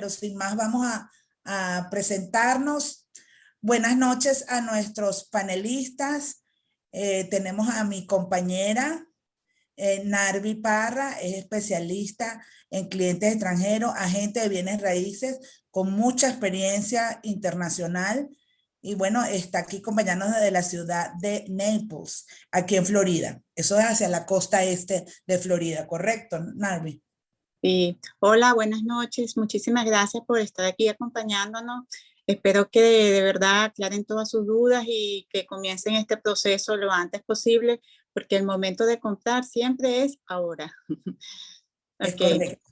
pero sin más vamos a presentarnos. Buenas noches a nuestros panelistas. Tenemos a mi compañera Narvi Parra, es especialista en clientes extranjeros, agente de bienes raíces con mucha experiencia internacional. Y bueno, está aquí acompañándonos desde la ciudad de Naples, aquí en Florida. Eso es hacia la costa este de Florida, ¿correcto, Narvi? Sí. Hola, buenas noches. Muchísimas gracias por estar aquí acompañándonos. Espero que de verdad aclaren todas sus dudas y que comiencen este proceso lo antes posible, porque el momento de comprar siempre es ahora. Es correcto.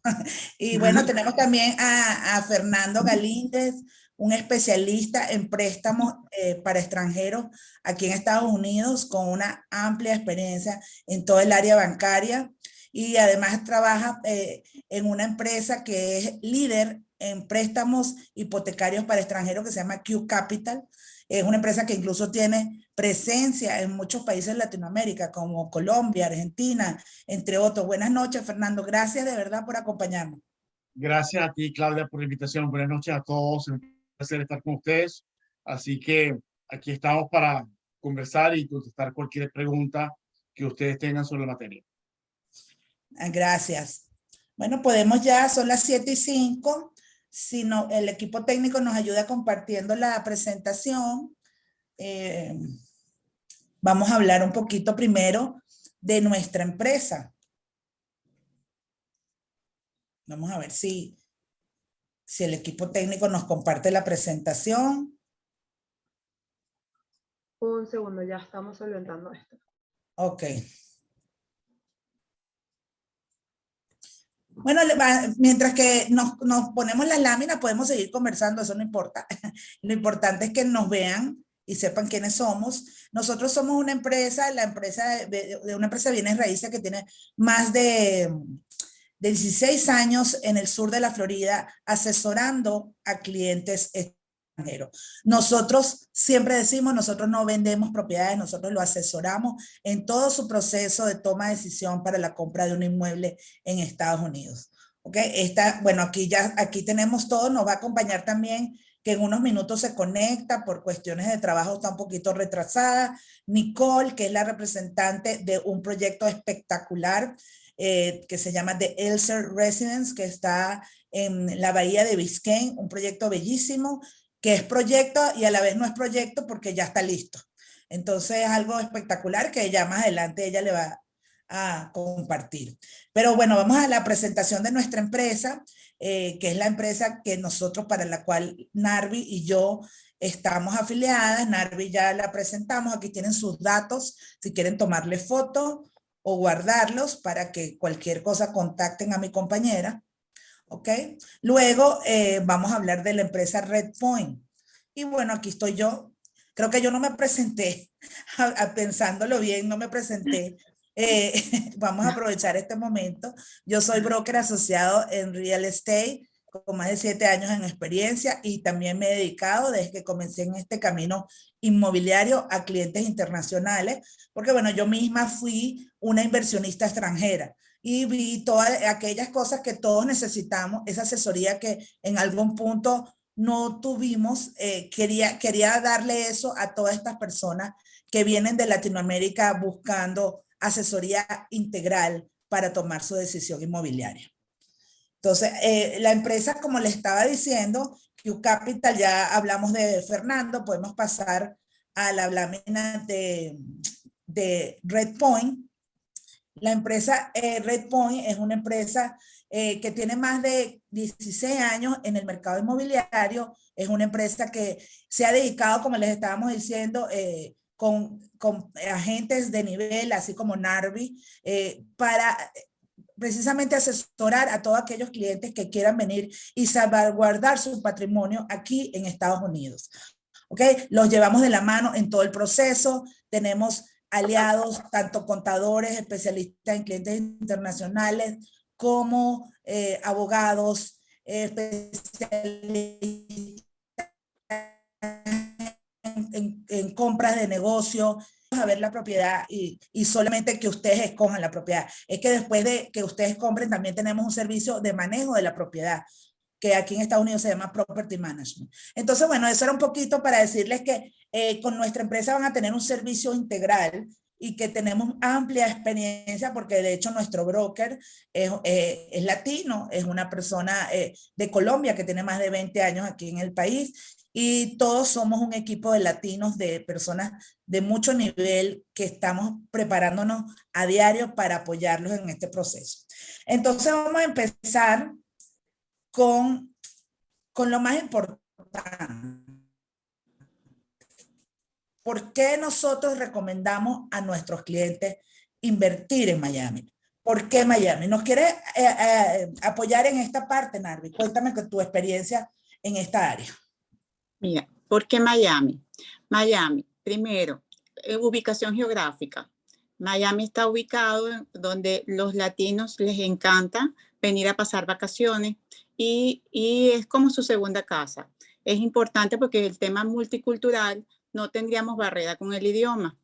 Y bueno, tenemos también a Fernando Galíndez, un especialista en préstamos para extranjeros aquí en Estados Unidos, con una amplia experiencia en todo el área bancaria. Y además trabaja en una empresa que es líder en préstamos hipotecarios para extranjeros que se llama Q Capital. Es una empresa que incluso tiene presencia en muchos países de Latinoamérica, como Colombia, Argentina, entre otros. Buenas noches, Fernando. Gracias de verdad por acompañarnos. Gracias a ti, Claudia, por la invitación. Buenas noches a todos. Es un placer estar con ustedes. Así que aquí estamos para conversar y contestar cualquier pregunta que ustedes tengan sobre la materia. Gracias. Bueno, podemos ya, son las 7:05. Si no, el equipo técnico nos ayuda compartiendo la presentación. Vamos a hablar un poquito primero de nuestra empresa. Vamos a ver si el equipo técnico nos comparte la presentación. Un segundo, ya estamos solventando esto. Ok. Bueno, mientras que nos ponemos las láminas, podemos seguir conversando, eso no importa. Lo importante es que nos vean y sepan quiénes somos. Nosotros somos una empresa, una empresa de bienes raíces que tiene más de 16 años en el sur de la Florida, asesorando a clientes extranjeros. Nosotros siempre decimos, nosotros no vendemos propiedades, nosotros lo asesoramos en todo su proceso de toma de decisión para la compra de un inmueble en Estados Unidos. ¿Okay? Bueno, aquí tenemos todo, nos va a acompañar también, que en unos minutos se conecta por cuestiones de trabajo, está un poquito retrasada, Nicole, que es la representante de un proyecto espectacular que se llama The Elser Residence, que está en la bahía de Biscayne, un proyecto bellísimo, que es proyecto y a la vez no es proyecto porque ya está listo. Entonces es algo espectacular que ya más adelante ella le va a compartir. Pero bueno, vamos a la presentación de nuestra empresa, que es la empresa que nosotros, para la cual Narvi y yo estamos afiliadas. Narvi ya la presentamos, aquí tienen sus datos, si quieren tomarle foto o guardarlos para que cualquier cosa contacten a mi compañera. ¿Ok? Luego vamos a hablar de la empresa Redpoint. Y bueno, aquí estoy yo. Creo que yo no me presenté, pensándolo bien, no me presenté. Vamos a aprovechar este momento. Yo soy broker asociado en real estate con más de 7 años en experiencia y también me he dedicado desde que comencé en este camino inmobiliario a clientes internacionales, porque bueno, yo misma fui una inversionista extranjera y vi todas aquellas cosas que todos necesitamos, esa asesoría que en algún punto no tuvimos. Quería darle eso a todas estas personas que vienen de Latinoamérica buscando asesoría integral para tomar su decisión inmobiliaria. Entonces, la empresa, como le estaba diciendo, Q Capital, ya hablamos de Fernando, podemos pasar a la lámina de Redpoint. La empresa Redpoint es una empresa que tiene más de 16 años en el mercado inmobiliario. Es una empresa que se ha dedicado, como les estábamos diciendo, con agentes de nivel, así como Narvi, para precisamente asesorar a todos aquellos clientes que quieran venir y salvaguardar su patrimonio aquí en Estados Unidos. ¿Ok? Los llevamos de la mano en todo el proceso. Tenemos aliados, tanto contadores, especialistas en clientes internacionales, como abogados, especialistas en compras de negocio, a ver la propiedad y solamente que ustedes escojan la propiedad. Es que después de que ustedes compren, también tenemos un servicio de manejo de la propiedad. que aquí en Estados Unidos se llama Property Management. Entonces, bueno, eso era un poquito para decirles que con nuestra empresa van a tener un servicio integral y que tenemos amplia experiencia porque de hecho nuestro broker es latino, es una persona de Colombia que tiene más de 20 años aquí en el país y todos somos un equipo de latinos, de personas de mucho nivel que estamos preparándonos a diario para apoyarlos en este proceso. Entonces vamos a empezar con lo más importante. ¿Por qué nosotros recomendamos a nuestros clientes invertir en Miami? ¿Por qué Miami? ¿Nos quieres apoyar en esta parte, Narvi? Cuéntame con tu experiencia en esta área. Mira, ¿por qué Miami? Miami, primero, ubicación geográfica. Miami está ubicado donde los latinos les encanta venir a pasar vacaciones y es como su segunda casa. Es importante porque el tema multicultural no tendríamos barrera con el idioma.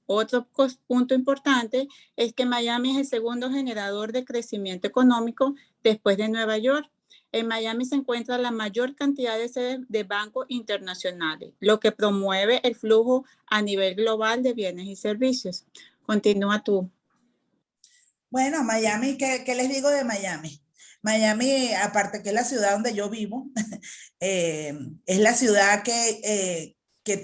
Otro punto importante es que Miami es el segundo generador de crecimiento económico después de Nueva York. En Miami se encuentra la mayor cantidad de sedes de bancos internacionales, lo que promueve el flujo a nivel global de bienes y servicios. Continúa tú. Bueno, Miami, ¿qué les digo de Miami? Miami, aparte que es la ciudad donde yo vivo, es la ciudad que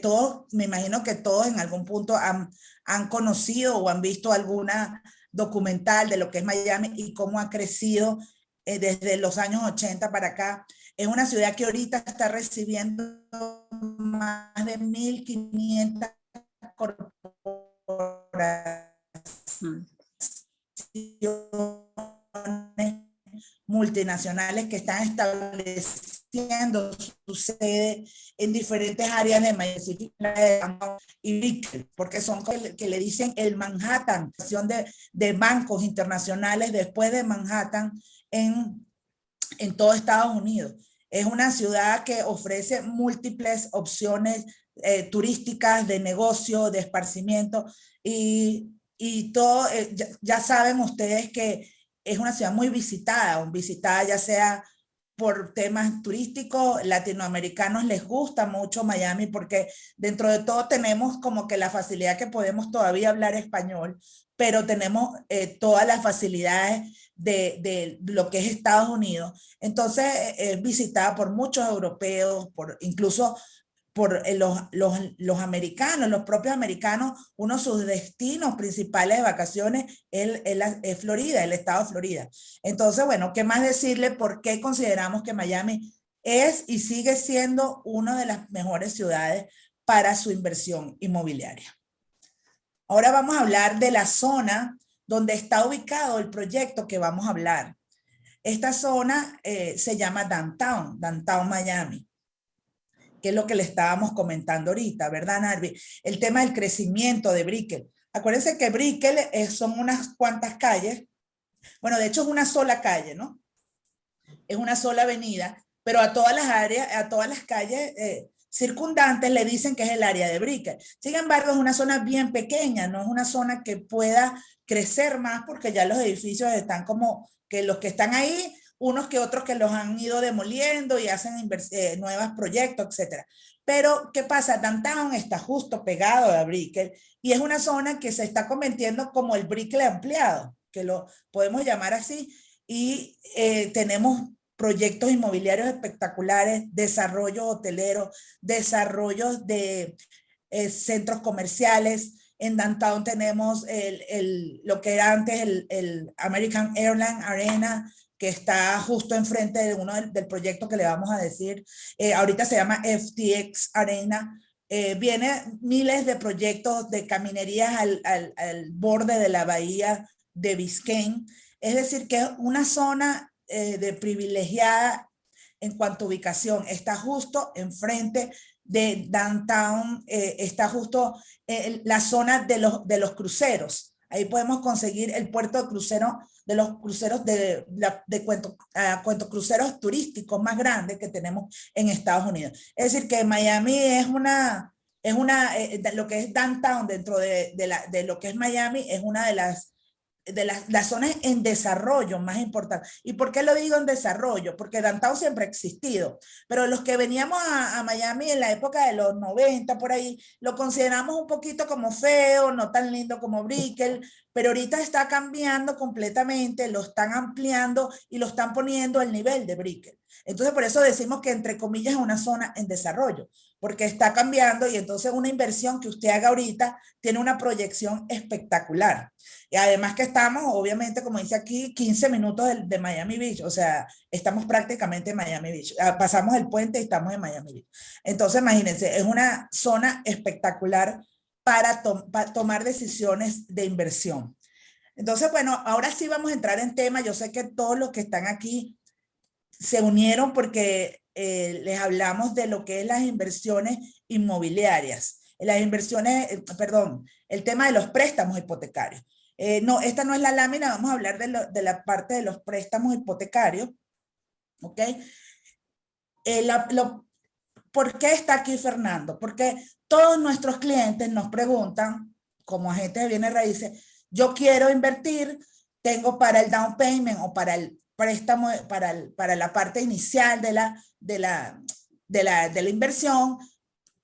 todos, me imagino que todos en algún punto han conocido o han visto alguna documental de lo que es Miami y cómo ha crecido desde los años 80 para acá. Es una ciudad que ahorita está recibiendo más de 1.500 corporaciones multinacionales que están estableciendo su sede en diferentes áreas de Miami y Brickell, porque son que le dicen el Manhattan, de bancos internacionales después de Manhattan en todo Estados Unidos. Es una ciudad que ofrece múltiples opciones turísticas, de negocio, de esparcimiento y todo, ya saben ustedes que es una ciudad muy visitada ya sea por temas turísticos, latinoamericanos les gusta mucho Miami porque dentro de todo tenemos como que la facilidad que podemos todavía hablar español, pero tenemos todas las facilidades de lo que es Estados Unidos. Entonces es visitada por muchos europeos, incluso por los americanos, los propios americanos, uno de sus destinos principales de vacaciones es Florida, el estado de Florida. Entonces, bueno, ¿qué más decirle? ¿Por qué consideramos que Miami es y sigue siendo una de las mejores ciudades para su inversión inmobiliaria? Ahora vamos a hablar de la zona donde está ubicado el proyecto que vamos a hablar. Esta zona se llama Downtown Miami, que es lo que le estábamos comentando ahorita, ¿verdad, Narvi? El tema del crecimiento de Brickell. Acuérdense que Brickell son unas cuantas calles. Bueno, de hecho es una sola calle, ¿no? Es una sola avenida, pero a todas las áreas, a todas las calles circundantes le dicen que es el área de Brickell. Sin embargo, es una zona bien pequeña, no es una zona que pueda crecer más porque ya los edificios están como que los que están ahí, unos que otros que los han ido demoliendo y hacen nuevos proyectos, etcétera. Pero, ¿qué pasa? Downtown está justo pegado a Brickell y es una zona que se está convirtiendo como el Brickell ampliado, que lo podemos llamar así, y tenemos proyectos inmobiliarios espectaculares, desarrollo hotelero, desarrollos de centros comerciales. En Downtown tenemos lo que era antes el American Airlines Arena, que está justo enfrente de uno del proyecto que le vamos a decir. Ahorita se llama FTX Arena. Viene miles de proyectos de caminerías al borde de la bahía de Biscayne. Es decir, que es una zona de privilegiada en cuanto a ubicación. Está justo enfrente de Downtown, está justo la zona de los cruceros. Ahí podemos conseguir el puerto de crucero, de los cruceros de cuentos cruceros turísticos más grandes que tenemos en Estados Unidos. Es decir, que Miami es lo que es Downtown dentro de lo que es Miami, es una de las las zonas en desarrollo más importantes. ¿Y por qué lo digo en desarrollo? Porque Downtown siempre ha existido, pero los que veníamos a Miami en la época de los 90, por ahí, lo consideramos un poquito como feo, no tan lindo como Brickell, pero ahorita está cambiando completamente, lo están ampliando y lo están poniendo al nivel de Brickell. Entonces, por eso decimos que entre comillas es una zona en desarrollo, porque está cambiando y entonces una inversión que usted haga ahorita tiene una proyección espectacular. Y además que estamos, obviamente, como dice aquí, 15 minutos de Miami Beach, o sea, estamos prácticamente en Miami Beach. Pasamos el puente y estamos en Miami Beach. Entonces, imagínense, es una zona espectacular para tomar decisiones de inversión. Entonces, bueno, ahora sí vamos a entrar en tema. Yo sé que todos los que están aquí se unieron porque les hablamos de lo que es las inversiones inmobiliarias, las inversiones, perdón, el tema de los préstamos hipotecarios. No, esta no es la lámina, vamos a hablar de la parte de los préstamos hipotecarios, ¿ok? ¿Por qué está aquí Fernando? Porque todos nuestros clientes nos preguntan, como agentes de bienes raíces, yo quiero invertir, tengo para el down payment o para el préstamo, para la parte inicial de la inversión,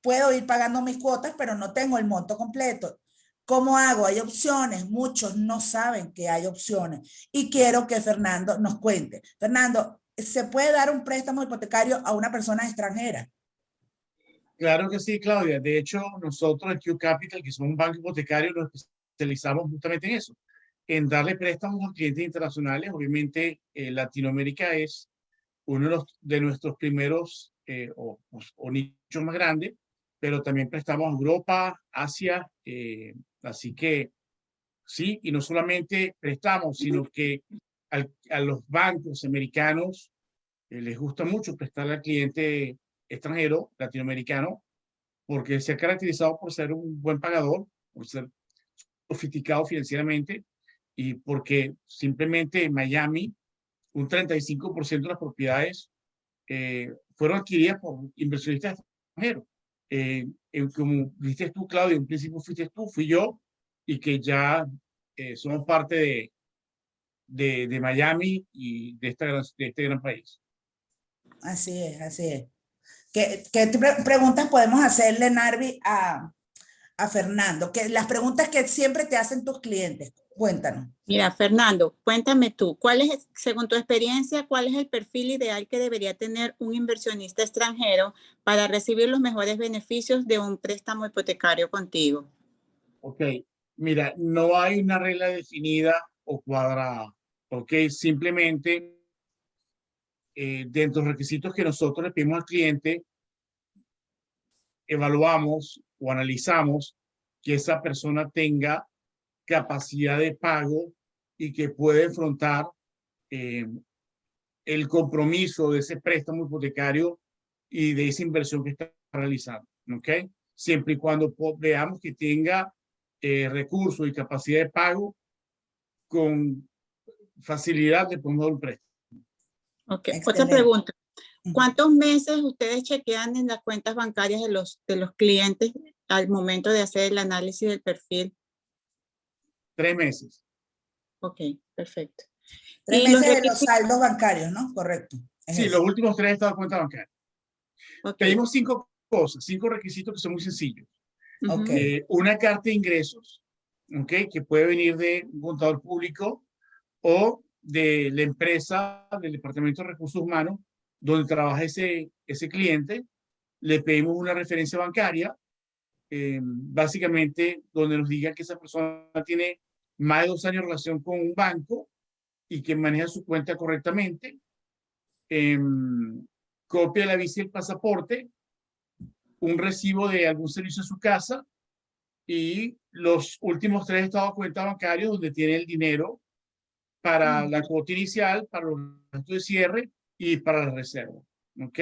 puedo ir pagando mis cuotas, pero no tengo el monto completo. ¿Cómo hago? Hay opciones, muchos no saben que hay opciones y quiero que Fernando nos cuente. Fernando, ¿se puede dar un préstamo hipotecario a una persona extranjera? Claro que sí, Claudia. De hecho, nosotros en Q Capital, que somos un banco hipotecario, nos especializamos justamente en eso, en darle préstamos a clientes internacionales. Obviamente, Latinoamérica es uno de nuestros primeros o nichos más grandes, pero también prestamos a Europa, Asia, así que sí, y no solamente prestamos, sino que a los bancos americanos les gusta mucho prestarle al cliente extranjero, latinoamericano, porque se ha caracterizado por ser un buen pagador, por ser sofisticado financieramente y porque simplemente en Miami un 35% de las propiedades fueron adquiridas por inversionistas extranjeros. Como viste tú, Claudia, en principio fuiste tú, fui yo, y que ya somos parte de Miami y de este gran país. Así es, así es. ¿Qué preguntas podemos hacerle, Narvi, a Fernando? Las preguntas que siempre te hacen tus clientes. Cuéntanos. Mira, Fernando, cuéntame tú, según tu experiencia, cuál es el perfil ideal que debería tener un inversionista extranjero para recibir los mejores beneficios de un préstamo hipotecario contigo? Ok, mira, no hay una regla definida o cuadrada. Ok, simplemente dentro de los requisitos que nosotros le pedimos al cliente, evaluamos o analizamos que esa persona tenga capacidad de pago y que puede afrontar el compromiso de ese préstamo hipotecario y de esa inversión que está realizando, ¿ok? Siempre y cuando veamos que tenga recursos y capacidad de pago, con facilidad de poner un préstamo. Ok, Excelente. otra pregunta. ¿Cuántos meses ustedes chequean en las cuentas bancarias de los clientes al momento de hacer el análisis del perfil? 3 meses. Ok, perfecto. 3 meses de los saldos bancarios, ¿no? Correcto. Sí, eso. los últimos 3 estados de cuenta bancaria. Okay. Pedimos 5 cosas, 5 requisitos que son muy sencillos. Okay. Una carta de ingresos, ¿okay? Que puede venir de un contador público o de la empresa del Departamento de Recursos Humanos donde trabaja ese cliente. Le pedimos una referencia bancaria, básicamente donde nos diga que esa persona tiene más de 2 años de relación con un banco y que maneja su cuenta correctamente. Copia de la visa y el pasaporte, un recibo de algún servicio a su casa y los últimos 3 estados de cuenta bancarios donde tiene el dinero para la cuota inicial, para los gastos de cierre y para la reserva. ¿Ok?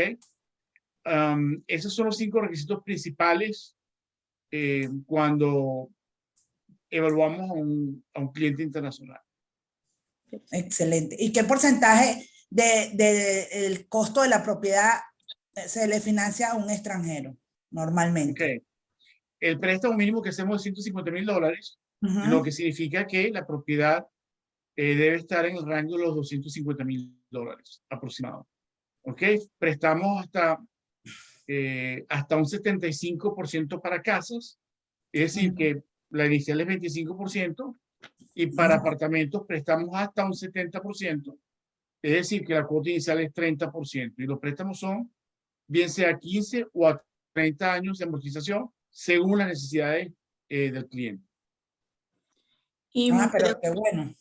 Esos son los 5 requisitos principales cuando evaluamos a un cliente internacional. Excelente. ¿Y qué porcentaje del costo de la propiedad se le financia a un extranjero normalmente? Okay. El préstamo mínimo que hacemos es $150,000, lo que significa que la propiedad debe estar en el rango de los $250,000 aproximado. ¿Ok? Prestamos hasta un 75% para casas, es decir, que la inicial es 25%, y para apartamentos prestamos hasta un 70%, es decir, que la cuota inicial es 30%, y los préstamos son bien sea 15 o a 30 años de amortización, según las necesidades del cliente. Y, pero qué bueno.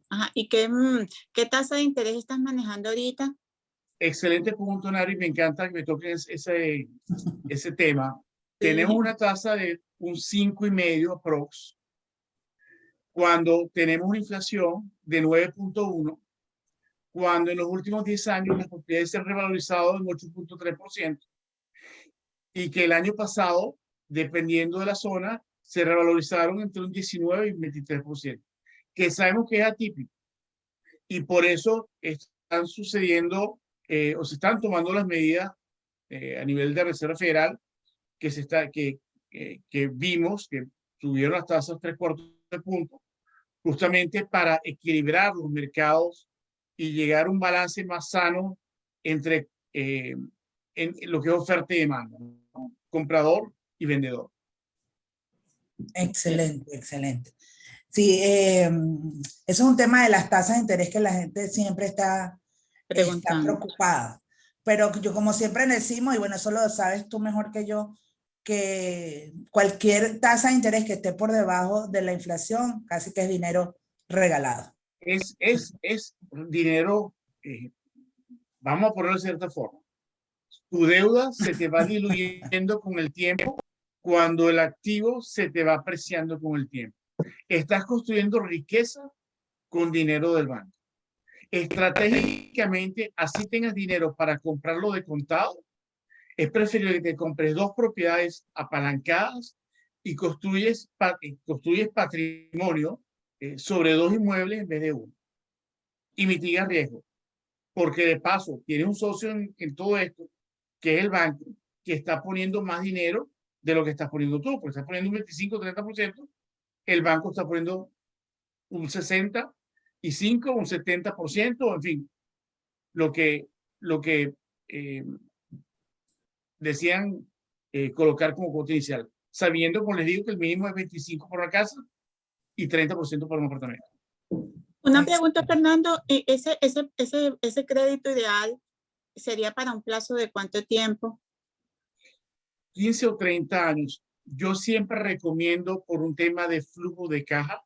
ajá, ¿y qué tasa de interés estás manejando ahorita? Excelente punto, Nari. Me encanta que me toquen ese tema. Tenemos una tasa de un 5,5 aprox, cuando tenemos una inflación de 9.1, cuando en los últimos 10 años las propiedades se han revalorizado en 8.3%, y que el año pasado, dependiendo de la zona, se revalorizaron entre un 19 y un 23%, que sabemos que es atípico. Y por eso están sucediendo o se están tomando las medidas a nivel de Reserva Federal que vimos que subieron las tasas 3/4 de punto, justamente para equilibrar los mercados y llegar a un balance más sano entre en lo que es oferta y demanda, ¿no? Comprador y vendedor. Excelente, excelente. Sí, eso es un tema de las tasas de interés que la gente siempre está preocupada. Pero yo, como siempre decimos, y bueno, eso lo sabes tú mejor que yo, que cualquier tasa de interés que esté por debajo de la inflación, casi que es dinero regalado. Es dinero, vamos a ponerlo de cierta forma. Tu deuda se te va diluyendo con el tiempo cuando el activo se te va apreciando con el tiempo. Estás construyendo riqueza con dinero del banco. Estratégicamente, así tengas dinero para comprarlo de contado, es preferible que te compres 2 propiedades apalancadas y construyes patrimonio sobre 2 inmuebles en vez de 1. Y mitigas riesgo. Porque de paso, tienes un socio en todo esto, que es el banco, que está poniendo más dinero de lo que estás poniendo tú. Porque estás poniendo un 25-30%, el banco está poniendo un 60%, y 5, un 70%, en fin, lo que decían colocar como cuota inicial, sabiendo, como les digo, que el mínimo es 25 por la casa y 30% para un apartamento. Una pregunta, Fernando, ese crédito ideal sería para un plazo de ¿cuánto tiempo? 15 o 30 años. Yo siempre recomiendo, por un tema de flujo de caja,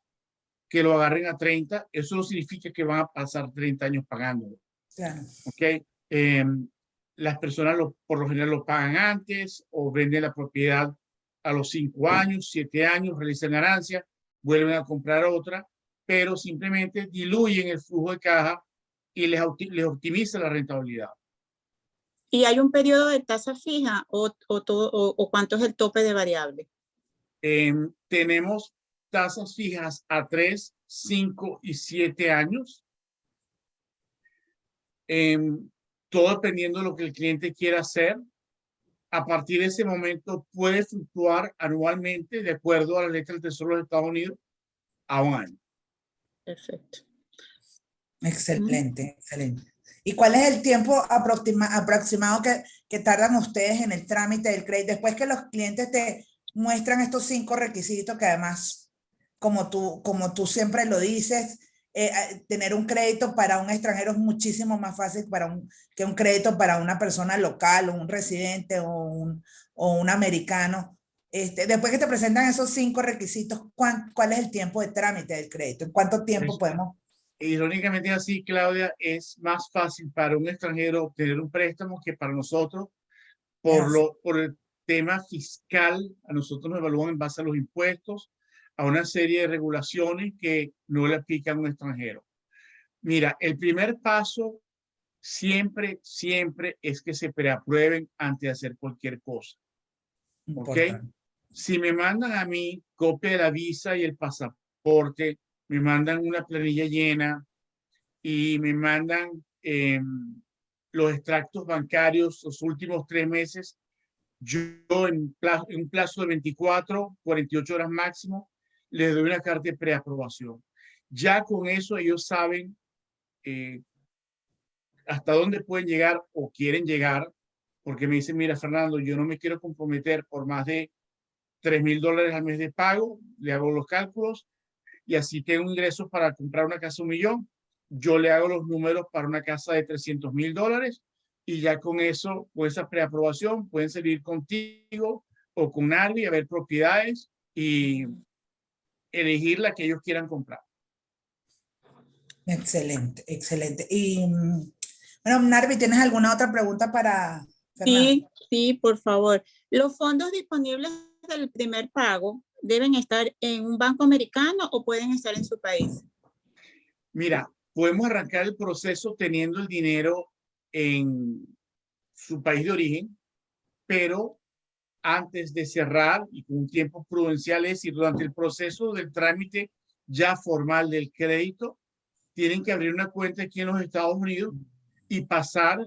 que lo agarren a 30. Eso no significa que van a pasar 30 años pagándolo. Claro. ¿Ok? Las personas por lo general lo pagan antes o venden la propiedad a los 5 años, 7 años, realizan ganancias, vuelven a comprar otra, pero simplemente diluyen el flujo de caja y les optimiza la rentabilidad. ¿Y hay un periodo de tasa fija o cuánto es el tope de variable? Tenemos tasas fijas a 3, 5 y 7 años. Todo dependiendo de lo que el cliente quiera hacer. A partir de ese momento puede fluctuar anualmente de acuerdo a la letra del Tesoro de Estados Unidos a un año. Perfecto. Excelente, excelente. ¿Y cuál es el tiempo aproximado que tardan ustedes en el trámite del crédito? Después que los clientes te muestran estos 5 requisitos que además, como tú siempre lo dices, tener un crédito para un extranjero es muchísimo más fácil que un crédito para una persona local o un residente o un americano. Después que te presentan esos 5 requisitos, ¿cuál es el tiempo de trámite del crédito? ¿En cuánto tiempo podemos? Irónicamente así, Claudia, es más fácil para un extranjero obtener un préstamo que para nosotros por el tema fiscal. A nosotros nos evalúan en base a los impuestos, a una serie de regulaciones que no le aplican a un extranjero. Mira, el primer paso siempre es que se preaprueben antes de hacer cualquier cosa. ¿Ok? Si me mandan a mí copia de la visa y el pasaporte, me mandan una planilla llena y me mandan los extractos bancarios los últimos 3 meses, yo en un plazo de 24, 48 horas máximo, les doy una carta de preaprobación. Ya con eso ellos saben hasta dónde pueden llegar o quieren llegar, porque me dicen, mira, Fernando, yo no me quiero comprometer por más de $3,000 al mes de pago, le hago los cálculos y así tengo ingresos para comprar una casa de 1 millón. Yo le hago los números para una casa de $300,000 y ya con eso, con esa preaprobación, pueden salir contigo o con Narvi a ver propiedades y elegir la que ellos quieran comprar. Excelente, excelente. Y bueno, Narvi, ¿tienes alguna otra pregunta para Fernando? Sí, sí, por favor. ¿Los fondos disponibles del primer pago deben estar en un banco americano o pueden estar en su país? Mira, podemos arrancar el proceso teniendo el dinero en su país de origen, pero antes de cerrar y con tiempos prudenciales y durante el proceso del trámite ya formal del crédito, tienen que abrir una cuenta aquí en los Estados Unidos y pasar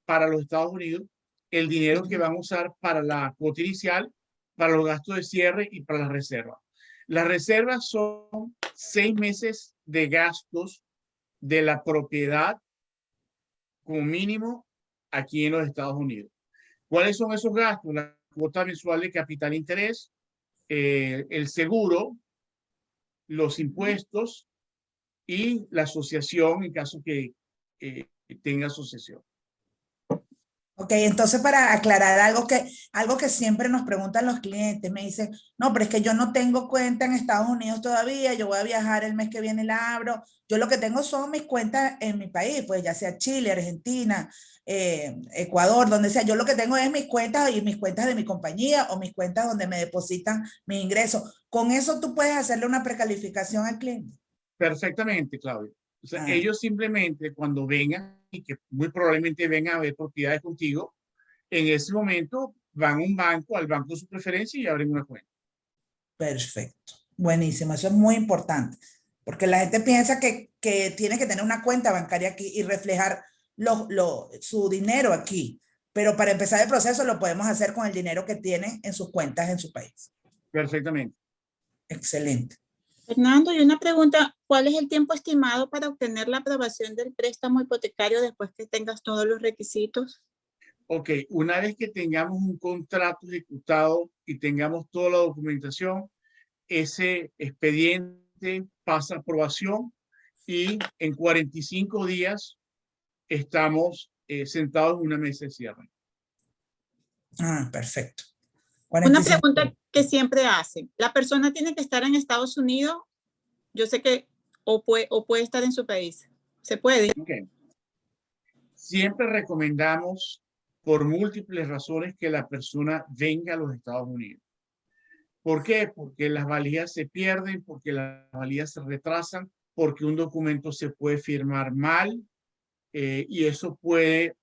para los Estados Unidos el dinero que van a usar para la cuota inicial, para los gastos de cierre y para las reservas. Las reservas son 6 meses de gastos de la propiedad como mínimo aquí en los Estados Unidos. ¿Cuáles son esos gastos? La cuota mensual de capital e interés, el seguro, los impuestos y la asociación en caso que tenga asociación. Ok, entonces para aclarar algo que siempre nos preguntan los clientes, me dicen, no, pero es que yo no tengo cuenta en Estados Unidos todavía, yo voy a viajar el mes que viene, la abro. Yo lo que tengo son mis cuentas en mi país, pues ya sea Chile, Argentina, Ecuador, donde sea. Yo lo que tengo es mis cuentas y mis cuentas de mi compañía o mis cuentas donde me depositan mis ingresos. Con eso tú puedes hacerle una precalificación al cliente. Perfectamente, Claudia. O sea, ellos simplemente cuando vengan y que muy probablemente vengan a ver propiedades contigo, en ese momento van a un banco, al banco de su preferencia y abren una cuenta. Perfecto. Buenísimo. Eso es muy importante. Porque la gente piensa que tiene que tener una cuenta bancaria aquí y reflejar su dinero aquí. Pero para empezar el proceso lo podemos hacer con el dinero que tienen en sus cuentas en su país. Perfectamente. Excelente. Fernando, y una pregunta, ¿cuál es el tiempo estimado para obtener la aprobación del préstamo hipotecario después que tengas todos los requisitos? Ok, una vez que tengamos un contrato ejecutado y tengamos toda la documentación, ese expediente pasa a aprobación y en 45 días estamos sentados en una mesa de cierre. Ah, perfecto. Una pregunta que siempre hacen, ¿la persona tiene que estar en Estados Unidos? Yo sé que o puede estar en su país. ¿Se puede? Okay. Siempre recomendamos por múltiples razones que la persona venga a los Estados Unidos. ¿Por qué? Porque las valías se pierden, porque las valías se retrasan, porque un documento se puede firmar mal y eso puede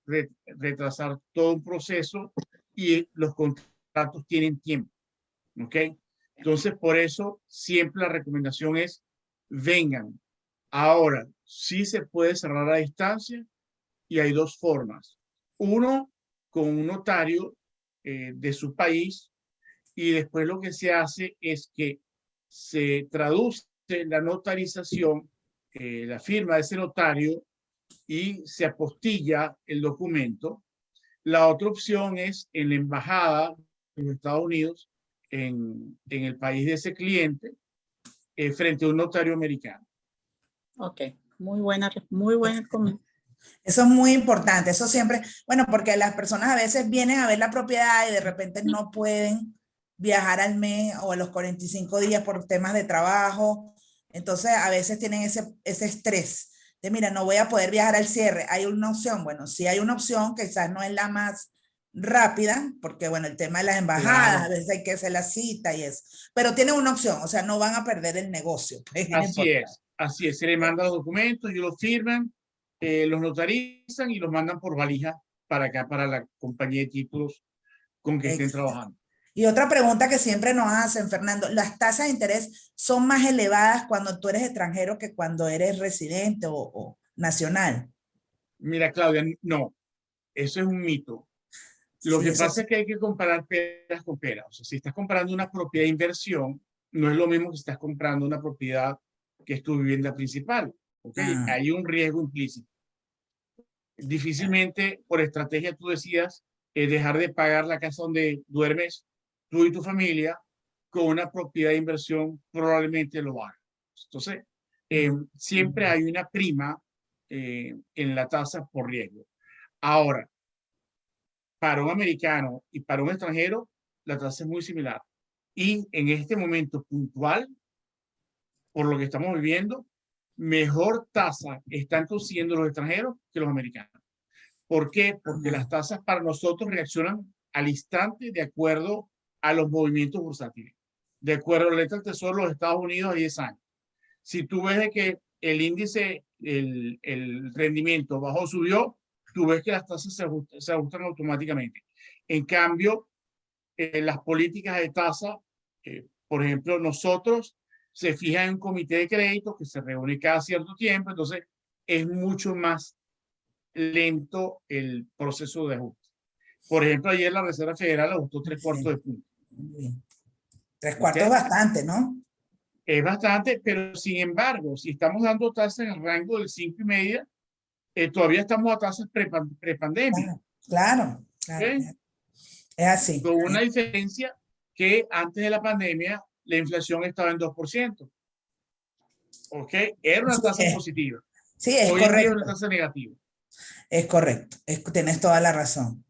retrasar todo un proceso y los contratos tienen tiempo. ¿Ok? Entonces, por eso siempre la recomendación es vengan. Ahora, sí se puede cerrar a distancia y hay dos formas. Uno, con un notario de su país y después lo que se hace es que se traduce la notarización, la firma de ese notario y se apostilla el documento. La otra opción es en la embajada de los Estados Unidos, en el país de ese cliente, frente a un notario americano. Ok, muy buena comentario. Eso es muy importante, eso siempre, bueno, porque las personas a veces vienen a ver la propiedad y de repente no pueden viajar al mes o a los 45 días por temas de trabajo, entonces a veces tienen ese estrés de, mira, no voy a poder viajar al cierre, hay una opción, bueno, sí hay una opción, quizás no es la más rápida, porque bueno, el tema de las embajadas, Claro. a veces hay que hacer la cita y eso, pero tienen una opción, o sea, no van a perder el negocio. Pues, así es, se le mandan los documentos, ellos los firman, los notarizan y los mandan por valija para acá, para la compañía de títulos con que estén trabajando. Y otra pregunta que siempre nos hacen, Fernando, ¿las tasas de interés son más elevadas cuando tú eres extranjero que cuando eres residente o nacional? Mira, Claudia, no, eso es un mito. Lo que pasa es que hay que comparar peras con peras. O sea, si estás comprando una propiedad de inversión, no es lo mismo que si estás comprando una propiedad que es tu vivienda principal. ¿Ok? Hay un riesgo implícito. Difícilmente, por estrategia, tú decías dejar de pagar la casa donde duermes tú y tu familia con una propiedad de inversión, probablemente lo hagas. Entonces, siempre hay una prima en la tasa por riesgo. Ahora, para un americano y para un extranjero, la tasa es muy similar. Y en este momento puntual, por lo que estamos viviendo, mejor tasa están consiguiendo los extranjeros que los americanos. ¿Por qué? Porque las tasas para nosotros reaccionan al instante de acuerdo a los movimientos bursátiles. De acuerdo a la letra del Tesoro de los Estados Unidos a 10 años. Si tú ves de que el índice, el rendimiento bajó, subió, tú ves que las tasas se ajustan automáticamente. En cambio, las políticas de tasa, por ejemplo, nosotros se fija en un comité de crédito que se reúne cada cierto tiempo, entonces es mucho más lento el proceso de ajuste. Por ejemplo, ayer la Reserva Federal ajustó 3/4 de punto. 3/4 es bastante, ¿no? Es bastante, pero sin embargo, si estamos dando tasas en el rango del 5,5, todavía estamos a tasas prepandemia. Claro. ¿Okay? Es así. Con una diferencia que antes de la pandemia la inflación estaba en 2%. ¿Ok? Era una tasa positiva. Sí, es Hoy correcto. en día es una tasa negativa. Es correcto, tienes toda la razón.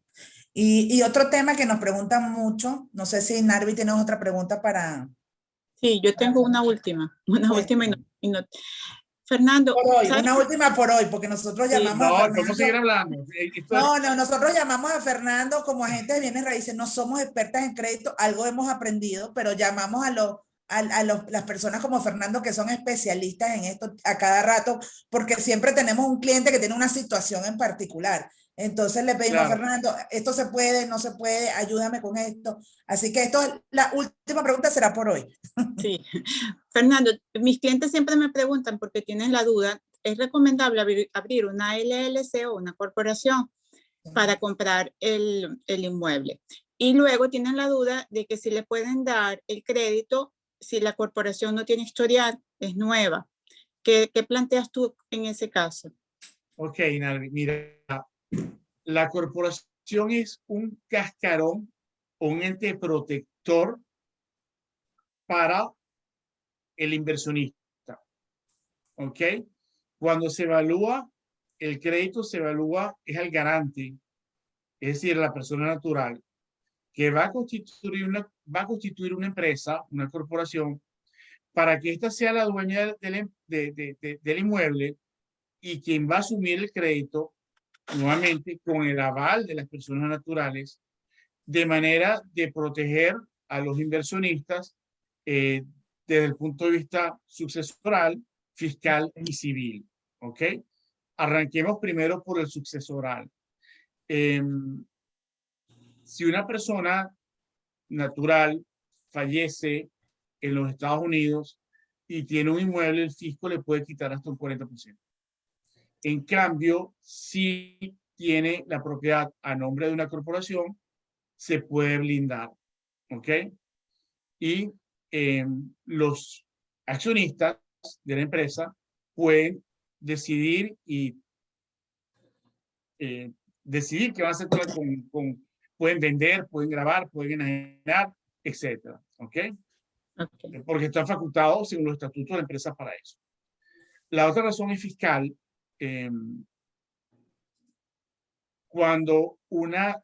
Y otro tema que nos preguntan mucho, no sé si Narvi tienes otra pregunta para... Sí, yo tengo una última y no. Fernando. Por hoy, una última por hoy, porque nosotros llamamos a Fernando. Podemos seguir hablando. No, nosotros llamamos a Fernando como agentes de bienes raíces, no somos expertas en crédito, algo hemos aprendido, pero llamamos a las personas como Fernando que son especialistas en esto a cada rato, porque siempre tenemos un cliente que tiene una situación en particular. Entonces le pedimos a Fernando, esto se puede, no se puede, ayúdame con esto. Así que la última pregunta será por hoy. Sí, Fernando, mis clientes siempre me preguntan porque tienen la duda, ¿es recomendable abrir una LLC o una corporación para comprar el inmueble? Y luego tienen la duda de que si le pueden dar el crédito si la corporación no tiene historial, es nueva. ¿Qué planteas tú en ese caso? Ok, Narvi, mira, la corporación es un cascarón, un ente protector para el inversionista. ¿Ok? Cuando se evalúa, el crédito se evalúa, es al garante, es decir, la persona natural, que va a constituir una empresa, una corporación, para que ésta sea la dueña del inmueble y quien va a asumir el crédito, nuevamente con el aval de las personas naturales, de manera de proteger a los inversionistas desde el punto de vista sucesoral, fiscal y civil. ¿Ok? Arranquemos primero por el sucesoral. Si una persona natural fallece en los Estados Unidos y tiene un inmueble, el fisco le puede quitar hasta un 40%. En cambio, si tiene la propiedad a nombre de una corporación, se puede blindar. ¿Ok? Y los accionistas de la empresa pueden decidir decidir qué van a hacer pueden vender, pueden grabar, pueden enajenar, etcétera. ¿Ok? Porque están facultados según los estatutos de la empresa para eso. La otra razón es fiscal. Cuando una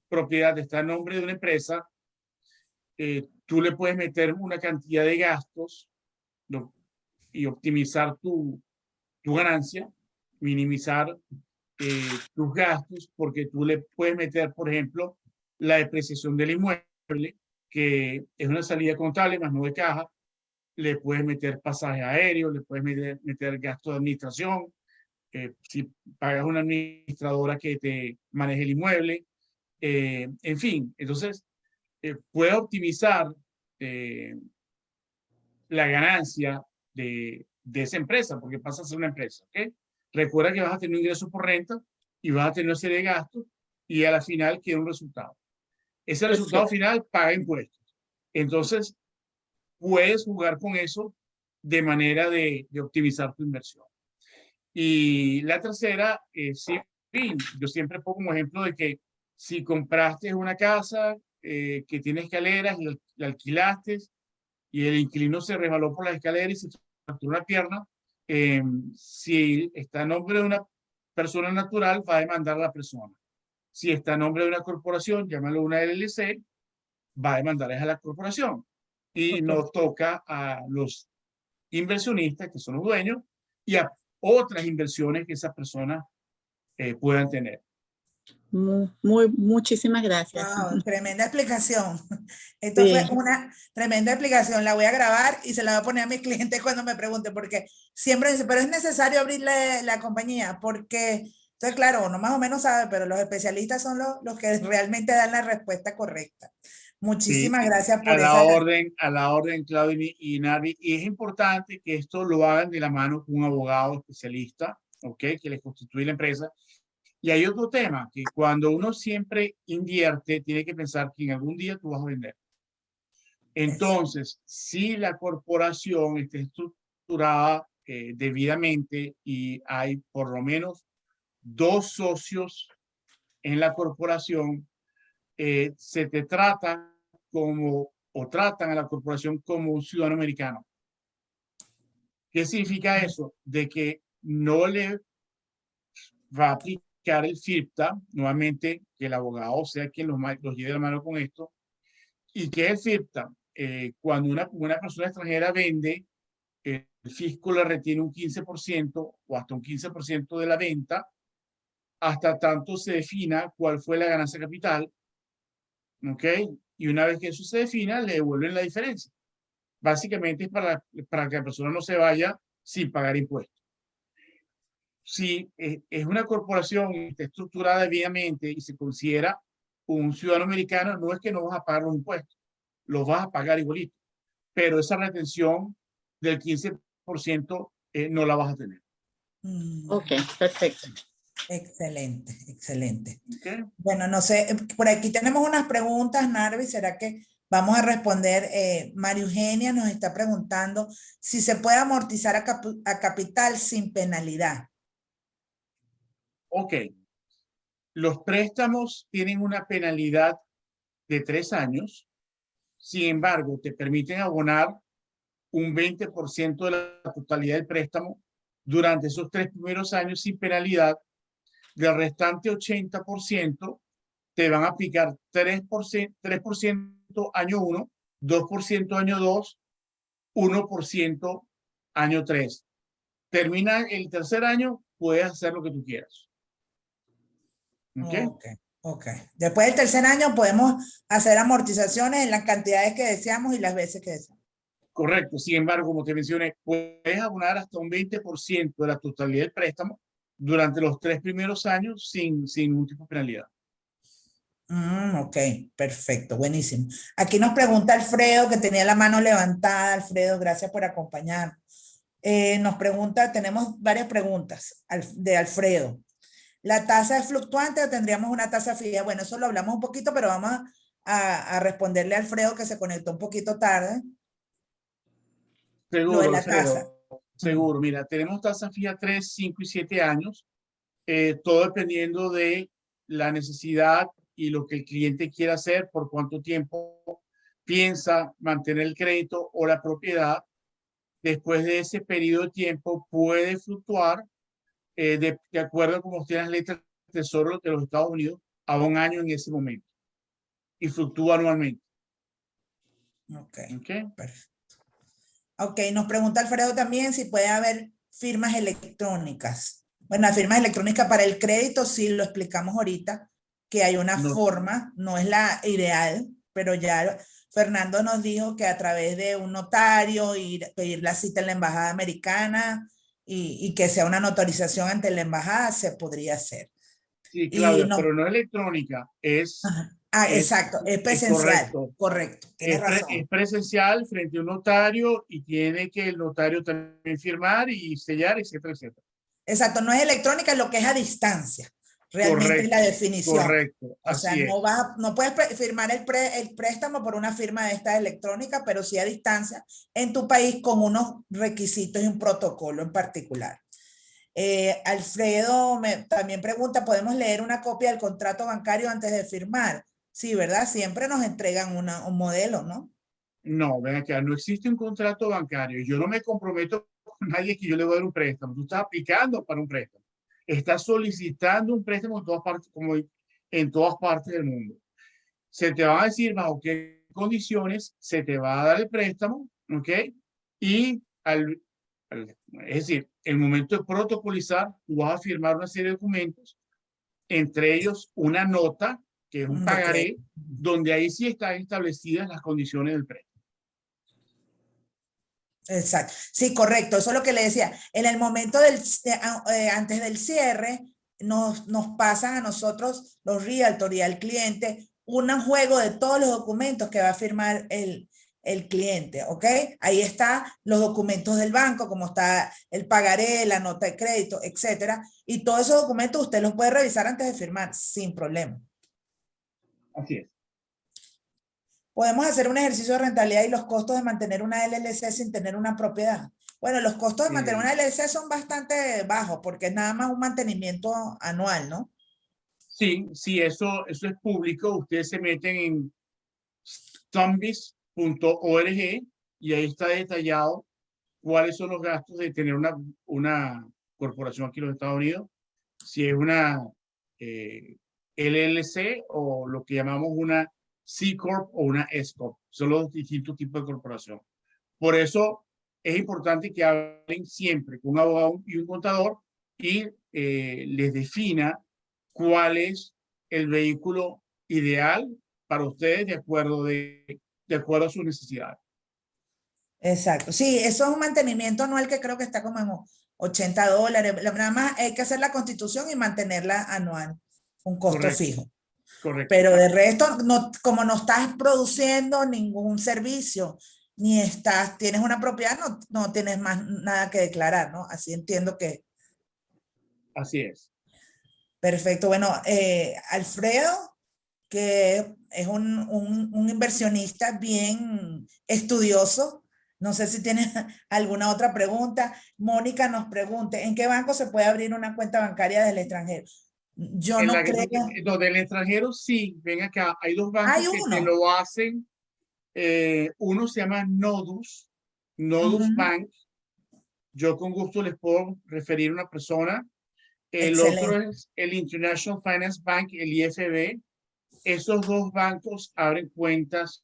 propiedad está a nombre de una empresa, tú le puedes meter una cantidad de gastos y optimizar tu ganancia, minimizar tus gastos, porque tú le puedes meter, por ejemplo, la depreciación del inmueble, que es una salida contable más no de caja, le puedes meter pasaje aéreo, le puedes meter gastos de administración, si pagas una administradora que te maneje el inmueble, en fin, entonces puedes optimizar la ganancia de esa empresa, porque pasa a ser una empresa. ¿Okay? Recuerda que vas a tener un ingreso por renta y vas a tener una serie de gastos y a la final queda un resultado. Ese resultado final paga impuestos. Entonces, puedes jugar con eso de manera de optimizar tu inversión. Y la tercera, sí, yo siempre pongo como ejemplo de que si compraste una casa que tiene escaleras y la alquilaste y el inquilino se resbaló por la escalera y se fracturó una pierna, si está a nombre de una persona natural, va a demandar a la persona. Si está a nombre de una corporación, llámalo una LLC, va a demandar a la corporación. Y nos toca a los inversionistas, que son los dueños, y a otras inversiones que esas personas puedan tener. Muchísimas gracias. Wow, tremenda explicación. Esto Sí. fue una tremenda explicación. La voy a grabar y se la voy a poner a mis clientes cuando me pregunten, porque siempre dicen, pero es necesario abrirle la compañía, porque, entonces, claro, uno más o menos sabe, pero los especialistas son los que realmente dan la respuesta correcta. Muchísimas Sí, gracias por a la esa. orden, Claudia y Narvi. Y es importante que esto lo hagan de la mano con un abogado especialista, ¿ok? Que les constituye la empresa. Y hay otro tema, que cuando uno siempre invierte, tiene que pensar que en algún día tú vas a vender. Entonces, si la corporación está estructurada debidamente y hay por lo menos 2 socios en la corporación, se te trata como, o tratan a la corporación como un ciudadano americano. ¿Qué significa eso? De que no le va a aplicar el FIRPTA, nuevamente, que el abogado sea quien los lleve de la mano con esto. ¿Y qué es el FIRPTA? Cuando una persona extranjera vende, el fisco le retiene un 15% o hasta un 15% de la venta, hasta tanto se defina cuál fue la ganancia capital, ¿ok? Y una vez que eso se defina, le devuelven la diferencia. Básicamente es para que la persona no se vaya sin pagar impuestos. Si es una corporación y está estructurada debidamente y se considera un ciudadano americano, no es que no vas a pagar los impuestos, los vas a pagar igualito, pero esa retención del 15% no la vas a tener. Ok, perfecto. Excelente, excelente. Okay. Bueno, no sé, por aquí tenemos unas preguntas, Narvi, ¿será que vamos a responder? María Eugenia nos está preguntando si se puede amortizar a capital sin penalidad. Ok. Los préstamos tienen una penalidad de 3 años. Sin embargo, te permiten abonar un 20% de la totalidad del préstamo durante esos 3 primeros años sin penalidad. Del restante 80% te van a aplicar 3% año 1, 2% año 2, 1% año 3. Termina el tercer año, puedes hacer lo que tú quieras. ¿Ok? Ok. Después del tercer año podemos hacer amortizaciones en las cantidades que deseamos y las veces que deseamos. Correcto. Sin embargo, como te mencioné, puedes abonar hasta un 20% de la totalidad del préstamo durante los 3 primeros años sin ningún tipo de penalidad. Ok, perfecto, buenísimo. Aquí nos pregunta Alfredo, que tenía la mano levantada. Alfredo, gracias por acompañarnos. Nos pregunta, tenemos varias preguntas de Alfredo. ¿La tasa es fluctuante o tendríamos una tasa fija? Bueno, eso lo hablamos un poquito, pero vamos a responderle a Alfredo, que se conectó un poquito tarde. Seguro, Lo de la Alfredo, tasa. seguro. Mira, tenemos tasa fija 3, 5 y 7 años, todo dependiendo de la necesidad y lo que el cliente quiera hacer, por cuánto tiempo piensa mantener el crédito o la propiedad. Después de ese periodo de tiempo puede fluctuar de acuerdo a cómo estén las letras del Tesoro de los Estados Unidos a 1 año en ese momento y fluctúa anualmente. Ok, Okay. perfecto. Ok, nos pregunta Alfredo también si puede haber firmas electrónicas. Bueno, las firmas electrónicas para el crédito sí lo explicamos ahorita, que hay una forma, no es la ideal, pero ya Fernando nos dijo que a través de un notario pedir la cita en la embajada americana y que sea una notorización ante la embajada se podría hacer. Sí, Claudia, pero no electrónica, es... exacto, es presencial, correcto, tienes razón. Es presencial frente a un notario y tiene que el notario también firmar y sellar, etcétera, etcétera. Exacto, no es electrónica, lo que es a distancia. realmente la Correcto, definición. correcto, O sea, así es. no puedes firmar el préstamo por una firma de esta electrónica, pero sí a distancia en tu país con unos requisitos y un protocolo en particular. Alfredo también pregunta, ¿podemos leer una copia del contrato bancario antes de firmar? Sí, ¿verdad? Siempre nos entregan un modelo, ¿no? No, ven acá, no existe un contrato bancario. Yo no me comprometo con nadie que yo le voy a dar un préstamo. Tú estás aplicando para un préstamo. Estás solicitando un préstamo en todas partes, como en todas partes del mundo. Se te va a decir bajo qué condiciones se te va a dar el préstamo, ¿ok? Y es decir, el momento de protocolizar, tú vas a firmar una serie de documentos, entre ellos una nota, que es un pagaré, donde ahí sí están establecidas las condiciones del préstamo. Exacto. Sí, correcto. Eso es lo que le decía. En el momento antes del cierre, nos pasan a nosotros, los realtor y al cliente, un juego de todos los documentos que va a firmar el cliente, ¿ok? Ahí están los documentos del banco, como está el pagaré, la nota de crédito, etcétera. Y todos esos documentos usted los puede revisar antes de firmar, sin problema. Así es. Podemos hacer un ejercicio de rentabilidad y los costos de mantener una LLC sin tener una propiedad. Bueno, los costos de mantener una LLC son bastante bajos porque es nada más un mantenimiento anual, ¿no? Sí, sí, eso es público. Ustedes se meten en Stanbis.org y ahí está detallado cuáles son los gastos de tener una corporación aquí en los Estados Unidos. Si es una LLC o lo que llamamos una C Corp o una S Corp. Son los distintos tipos de corporación. Por eso es importante que hablen siempre con un abogado y un contador y les defina cuál es el vehículo ideal para ustedes de acuerdo a sus necesidades. Exacto. Sí, eso es un mantenimiento anual que creo que está como en $80. Nada más hay que hacer la constitución y mantenerla anual, un costo Correcto. fijo. Correcto. Pero de resto, como no estás produciendo ningún servicio, ni tienes una propiedad, no tienes más nada que declarar, ¿no? Así entiendo que. Así es. Perfecto. Bueno, Alfredo, que es un inversionista bien estudioso. No sé si tiene alguna otra pregunta. Mónica nos pregunta, ¿en qué banco se puede abrir una cuenta bancaria del extranjero? Yo no creo. No, del extranjero sí, ven acá, hay dos bancos Hay que te uno. lo hacen. Uno se llama Nodus Bank. Yo con gusto les puedo referir a una persona. El otro es el International Finance Bank, el IFB. Esos dos bancos abren cuentas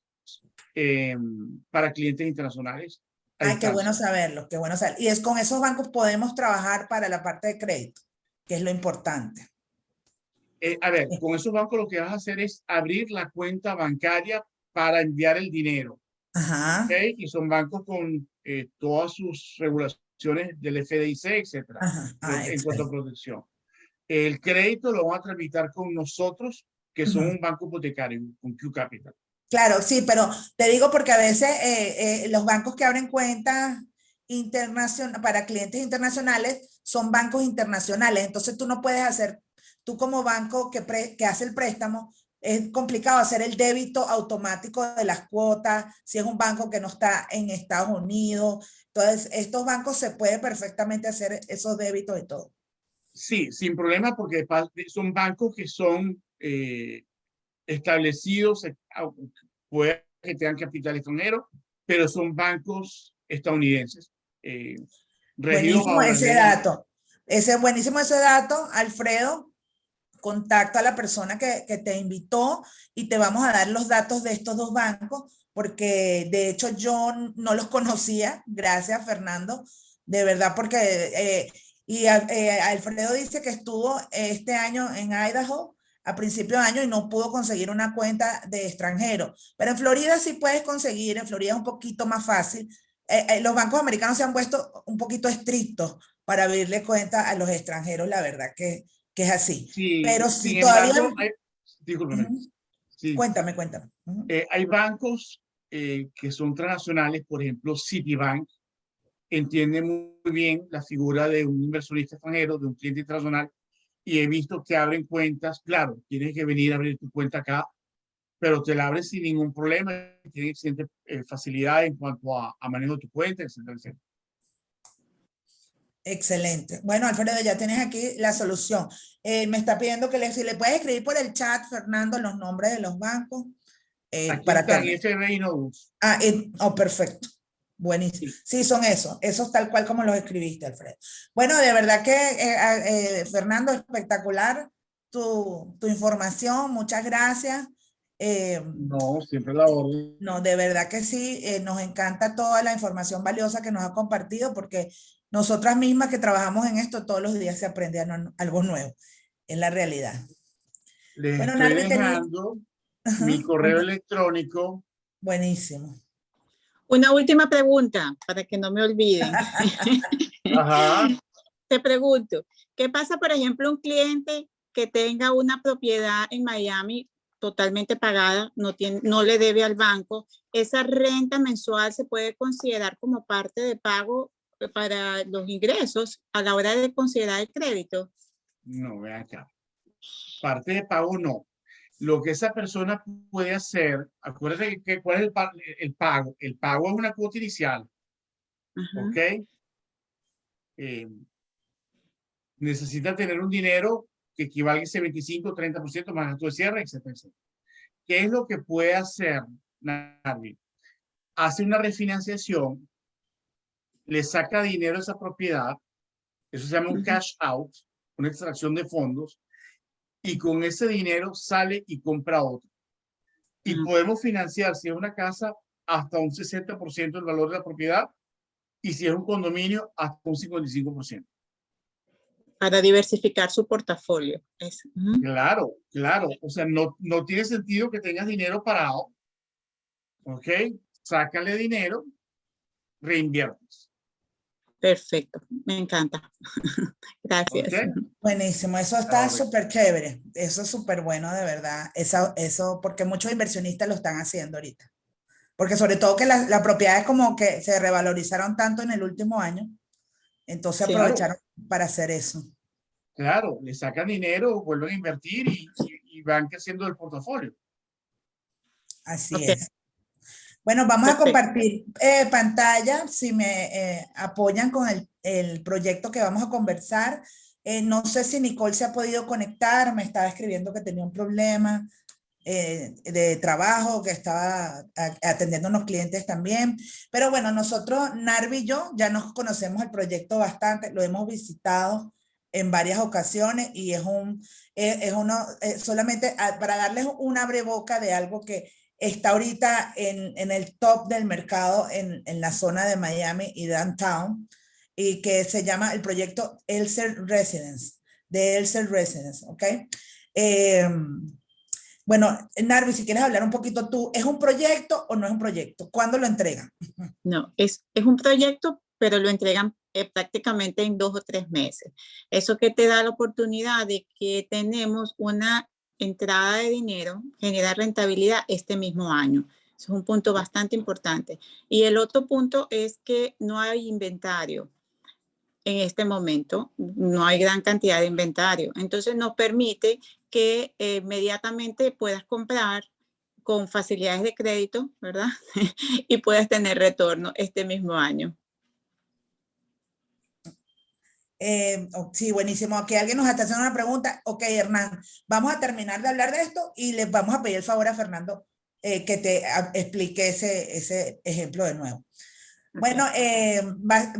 para clientes internacionales. Ay, qué bueno saberlo, qué bueno saberlo. Y es con esos bancos podemos trabajar para la parte de crédito, que es lo importante. A ver, con esos bancos lo que vas a hacer es abrir la cuenta bancaria para enviar el dinero. Ajá. ¿Okay? Y son bancos con todas sus regulaciones del FDIC, etcétera, en cuanto a protección. El crédito lo van a tramitar con nosotros, que son un banco hipotecario, con Q Capital. Claro, sí, pero te digo porque a veces los bancos que abren cuentas para clientes internacionales son bancos internacionales, entonces tú no puedes hacer, tú como banco que hace el préstamo, es complicado hacer el débito automático de las cuotas, si es un banco que no está en Estados Unidos, entonces estos bancos se puede perfectamente hacer esos débitos y todo. Sí, sin problema, porque son bancos que son establecidos, puede que tengan capital extranjero, pero son bancos estadounidenses. Buenísimo ese dato. Buenísimo ese dato, Alfredo. Contacta a la persona que te invitó y te vamos a dar los datos de estos dos bancos, porque de hecho yo no los conocía. Gracias, Fernando. De verdad, porque Alfredo dice que estuvo este año en Idaho a principio de año y no pudo conseguir una cuenta de extranjero. Pero en Florida sí puedes conseguir, en Florida es un poquito más fácil. Los bancos americanos se han puesto un poquito estrictos para abrirle cuenta a los extranjeros, la verdad que es así. Sí, pero sin si todavía. embargo, discúlpeme. Sí. Cuéntame. Hay bancos que son transnacionales, por ejemplo, Citibank, entiende muy bien la figura de un inversionista extranjero, de un cliente internacional, y he visto que abren cuentas. Claro, tienes que venir a abrir tu cuenta acá, pero te la abres sin ningún problema. Tienes facilidad en cuanto a manejo de tu cuenta, etcétera, etcétera. Excelente. Bueno, Alfredo, ya tienes aquí la solución. Me está pidiendo que si le puedes escribir por el chat, Fernando, los nombres de los bancos. Aquí Para están terminar. FBI Notes. Perfecto. Buenísimo. Sí. Sí, son esos tal cual como los escribiste, Alfredo. Bueno, de verdad que, Fernando, espectacular tu información. Muchas gracias. No, siempre la orden. No, de verdad que sí, nos encanta toda la información valiosa que nos ha compartido porque nosotras mismas que trabajamos en esto todos los días se aprende algo nuevo, en la realidad. Les Bueno, estoy Narvi, dejando mi correo electrónico. Buenísimo. Una última pregunta para que no me olviden. Ajá. Te pregunto, ¿qué pasa, por ejemplo, un cliente que tenga una propiedad en Miami totalmente pagada, no le debe al banco? ¿Esa renta mensual se puede considerar como parte de pago para los ingresos a la hora de considerar el crédito? No, ve acá. Parte de pago no. Lo que esa persona puede hacer, acuérdate que cuál es el pago. El pago es una cuota inicial. Ajá. ¿Ok? Necesita tener un dinero que equivalga a ese 25 o 30% más gasto de cierre, etcétera, etcétera. ¿Qué es lo que puede hacer Narvi? Hace una refinanciación, le saca dinero a esa propiedad, eso se llama un cash out, una extracción de fondos, y con ese dinero sale y compra otro. Y podemos financiar, si es una casa, hasta un 60% del valor de la propiedad, y si es un condominio, hasta un 55%. Para diversificar su portafolio. Claro, claro. O sea, no tiene sentido que tengas dinero parado. ¿Ok? Sácale dinero, reinviertes. Perfecto, me encanta. Gracias. ¿Okay? Buenísimo, eso está súper chévere. Eso es súper bueno, de verdad. Eso, porque muchos inversionistas lo están haciendo ahorita. Porque sobre todo que las propiedades como que se revalorizaron tanto en el último año. Entonces Sí. aprovecharon para hacer eso. Claro, le sacan dinero, vuelven a invertir y van creciendo el portafolio. Así es. Bueno, vamos a compartir pantalla, si me apoyan con el proyecto que vamos a conversar. No sé si Nicole se ha podido conectar, me estaba escribiendo que tenía un problema de trabajo, que estaba atendiendo a unos clientes también. Pero bueno, nosotros, Narvi y yo, ya nos conocemos el proyecto bastante, lo hemos visitado en varias ocasiones y es solamente para darles una abreboca de algo que está ahorita en el top del mercado en la zona de Miami y Downtown, y que se llama el proyecto Elser Residence, de Elser Residence, ¿ok? Bueno, Narvi, si quieres hablar un poquito tú, ¿es un proyecto o no es un proyecto? ¿Cuándo lo entregan? No, es un proyecto, pero lo entregan prácticamente en 2 o 3 meses. Eso que te da la oportunidad de que tenemos una entrada de dinero, genera rentabilidad este mismo año. Eso es un punto bastante importante. Y el otro punto es que no hay inventario. En este momento no hay gran cantidad de inventario. Entonces nos permite que inmediatamente puedas comprar con facilidades de crédito, ¿verdad? Y puedas tener retorno este mismo año. Sí, buenísimo. Aquí alguien nos está haciendo una pregunta. Ok, Hernán, vamos a terminar de hablar de esto y les vamos a pedir el favor a Fernando que te explique ese ejemplo de nuevo. Bueno,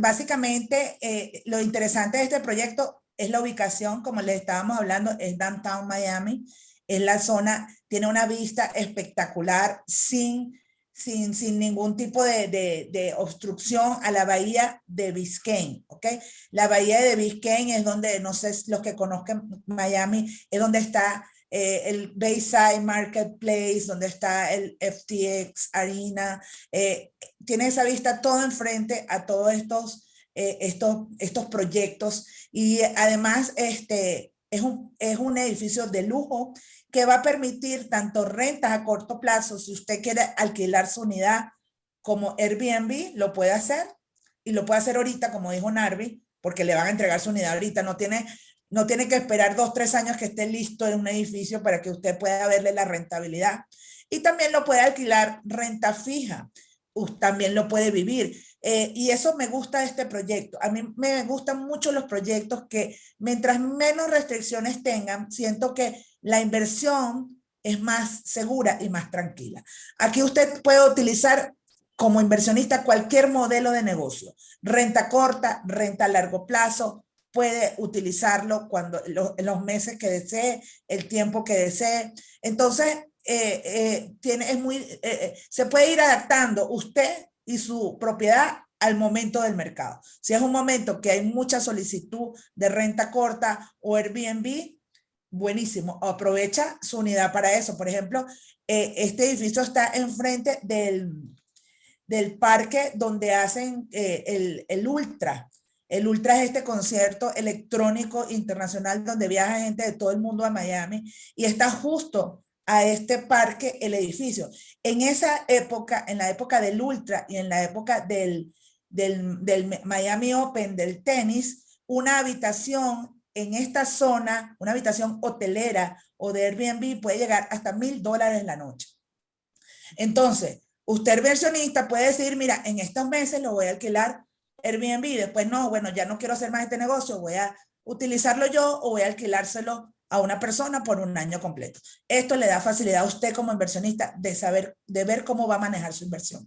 básicamente lo interesante de este proyecto es la ubicación, como les estábamos hablando, es Downtown Miami, es la zona, tiene una vista espectacular sin ningún tipo de obstrucción a la bahía de Biscayne, ¿ok? La bahía de Biscayne es donde, no sé los que conozcan Miami, es donde está el Bayside Marketplace, donde está el FTX Arena, tiene esa vista todo enfrente a todos estos proyectos, y además es un edificio de lujo que va a permitir tanto rentas a corto plazo, si usted quiere alquilar su unidad, como Airbnb, lo puede hacer, y lo puede hacer ahorita, como dijo Narvi, porque le van a entregar su unidad ahorita, no tiene No tiene que esperar 2, 3 años que esté listo en un edificio para que usted pueda verle la rentabilidad. Y también lo puede alquilar renta fija. También lo puede vivir. Y eso me gusta de este proyecto. A mí me gustan mucho los proyectos que mientras menos restricciones tengan, siento que la inversión es más segura y más tranquila. Aquí usted puede utilizar como inversionista cualquier modelo de negocio. Renta corta, renta a largo plazo, puede utilizarlo cuando los meses que desee, el tiempo que desee. Entonces, se puede ir adaptando usted y su propiedad al momento del mercado. Si es un momento que hay mucha solicitud de renta corta o Airbnb, buenísimo, aprovecha su unidad para eso. Por ejemplo, este edificio está enfrente del parque donde hacen el Ultra. El Ultra es este concierto electrónico internacional donde viaja gente de todo el mundo a Miami y está justo a este parque el edificio. En esa época, en la época del Ultra y en la época del Miami Open del tenis, una habitación en esta zona, una habitación hotelera o de Airbnb puede llegar hasta $1,000 la noche. Entonces, usted inversionista puede decir, mira, en estos meses lo voy a alquilar Airbnb, después no, bueno, ya no quiero hacer más este negocio, voy a utilizarlo yo o voy a alquilárselo a una persona por un año completo. Esto le da facilidad a usted como inversionista de saber, de ver cómo va a manejar su inversión.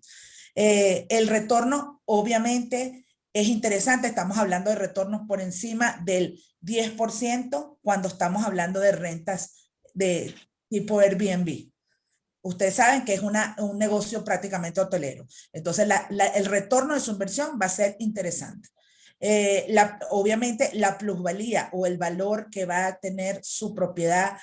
El retorno, obviamente, es interesante. Estamos hablando de retornos por encima del 10% cuando estamos hablando de rentas de tipo Airbnb. Ustedes saben que es un negocio prácticamente hotelero. Entonces, el retorno de su inversión va a ser interesante. Obviamente, la plusvalía o el valor que va a tener su propiedad,